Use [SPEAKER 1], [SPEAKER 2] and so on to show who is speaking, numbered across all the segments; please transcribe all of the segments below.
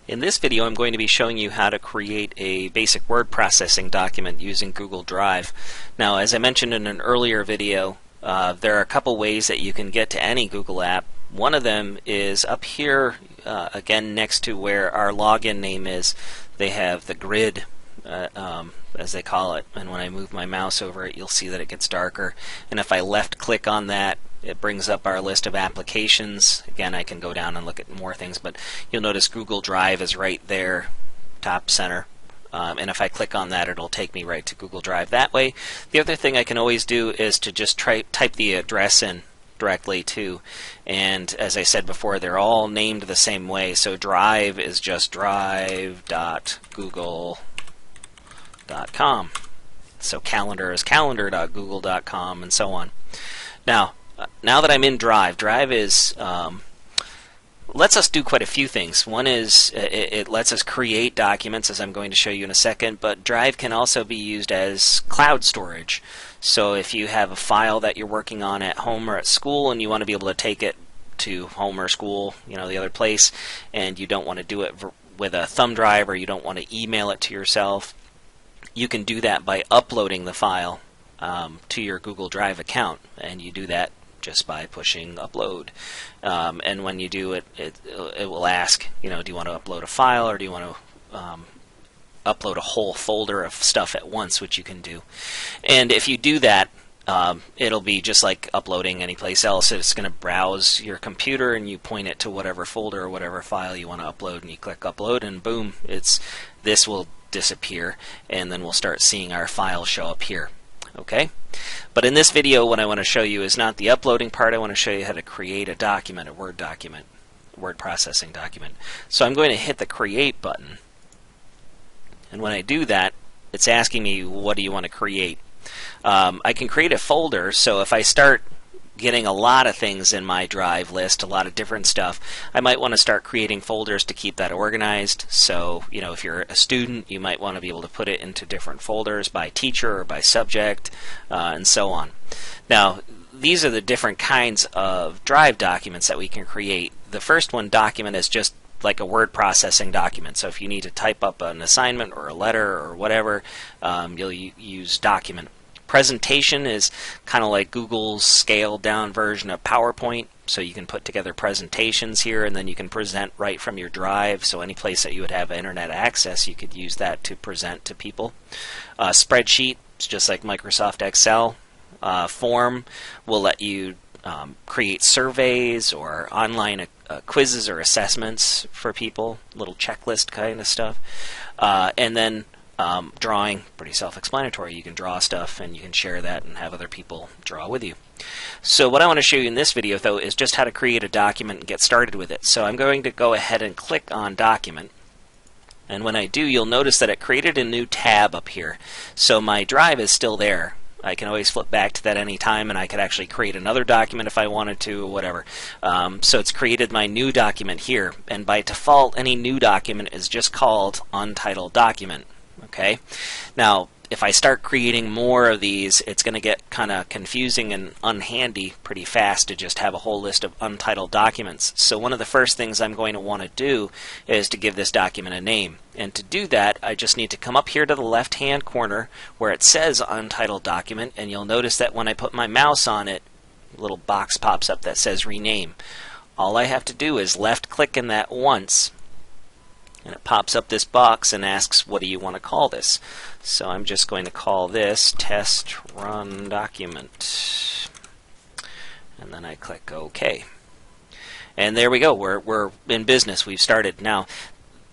[SPEAKER 1] In this video, I'm going to be showing you how to create a basic word processing document using Google Drive. Now, as I mentioned in an earlier video, there are a couple ways that you can get to any Google app. One of them is up here, again next to where our login name is. They have the grid, as they call it, and when I move my mouse over it, you'll see that it gets darker. And if I left click on that, it brings up our list of applications. Again, I can go down and look at more things, but you'll notice Google Drive is right there, top center. And if I click on that, it'll take me right to Google Drive that way. The other thing I can always do is to just type the address in directly too. And as I said before, they're all named the same way. So Drive is just drive.google.com. So calendar is calendar.google.com, and so on. Now that I'm in Drive, Drive is lets us do quite a few things. One is it lets us create documents, as I'm going to show you in a second, but Drive can also be used as cloud storage. So if you have a file that you're working on at home or at school and you want to be able to take it to home or school, the other place, and you don't want to do it with a thumb drive, or you don't want to email it to yourself, you can do that by uploading the file to your Google Drive account, and you do that just by pushing upload. And when you do it, it will ask, do you want to upload a file, or do you want to upload a whole folder of stuff at once, which you can do. And if you do that, it'll be just like uploading any place else. It's going to browse your computer, and you point it to whatever folder or whatever file you want to upload, and you click upload, and boom, this will disappear, and then we'll start seeing our file show up here. Okay? But in this video, what I want to show you is not the uploading part. I want to show you how to create a document, a Word document, word processing document. So I'm going to hit the Create button. And when I do that, it's asking me, what do you want to create? I can create a folder, so if I start getting a lot of things in my Drive list, a lot of different stuff, I might want to start creating folders to keep that organized. So, if you're a student, you might want to be able to put it into different folders by teacher or by subject, and so on. Now, these are the different kinds of Drive documents that we can create. The first one, document, is just like a word processing document. So if you need to type up an assignment or a letter or whatever, you'll use document. Presentation is kind of like Google's scaled down version of PowerPoint. So you can put together presentations here, and then you can present right from your Drive. So any place that you would have internet access, you could use that to present to people. Spreadsheet is just like Microsoft Excel. Form will let you create surveys or online quizzes or assessments for people, little checklist kind of stuff. And then drawing, pretty self-explanatory. You can draw stuff and you can share that and have other people draw with you. So what I want to show you in this video, though, is just how to create a document and get started with it. So I'm going to go ahead and click on Document. And when I do, you'll notice that it created a new tab up here. So my Drive is still there. I can always flip back to that any time, and I could actually create another document if I wanted to, or whatever. So it's created my new document here, and by default, any new document is just called Untitled Document. Okay. Now, if I start creating more of these, it's going to get kind of confusing and unhandy pretty fast to just have a whole list of untitled documents. So one of the first things I'm going to want to do is to give this document a name. And to do that, I just need to come up here to the left-hand corner where it says Untitled Document, and you'll notice that when I put my mouse on it, a little box pops up that says Rename. All I have to do is left-click in that once, and it pops up this box and asks, what do you want to call this? So I'm just going to call this Test Run Document. And then I click OK. And there we go. We're in business. We've started. Now,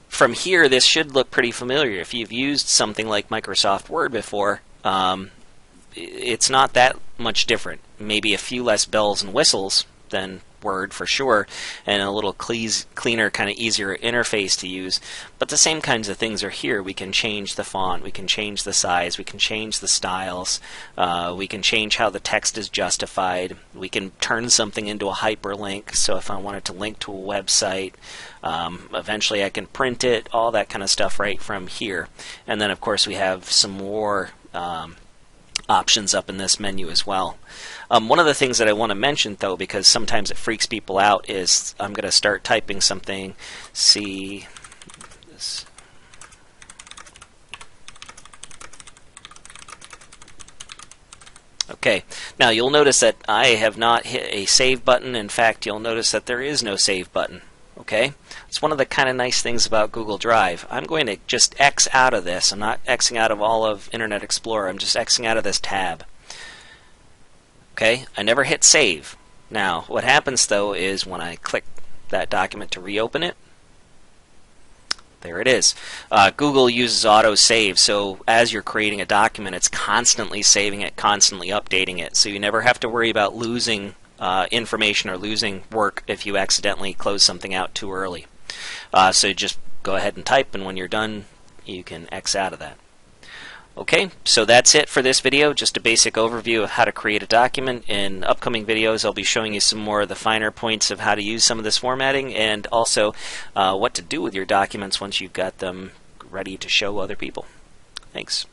[SPEAKER 1] from here, this should look pretty familiar. If you've used something like Microsoft Word before, it's not that much different. Maybe a few less bells and whistles than Word for sure, and a little cleaner, kind of easier interface to use. But the same kinds of things are here. We can change the font, we can change the size, we can change the styles, we can change how the text is justified, we can turn something into a hyperlink, so if I wanted to link to a website, eventually I can print it, all that kind of stuff right from here. And then of course we have some more options up in this menu as well. One of the things that I want to mention, though, because sometimes it freaks people out, is I'm going to start typing something, see this. Okay, now you'll notice that I have not hit a save button. In fact, you'll notice that there is no save button. Okay, it's one of the kind of nice things about Google Drive. I'm going to just X out of this. I'm not Xing out of all of Internet Explorer. I'm just Xing out of this tab. Okay, I never hit save. Now, what happens though is when I click that document to reopen it, there it is. Google uses auto-save, so as you're creating a document, it's constantly saving it, constantly updating it, so you never have to worry about losing information or losing work if you accidentally close something out too early. So just go ahead and type, and when you're done, you can X out of that. Okay, so that's it for this video, just a basic overview of how to create a document. In upcoming videos I'll be showing you some more of the finer points of how to use some of this formatting, and also what to do with your documents once you've got them ready to show other people. Thanks.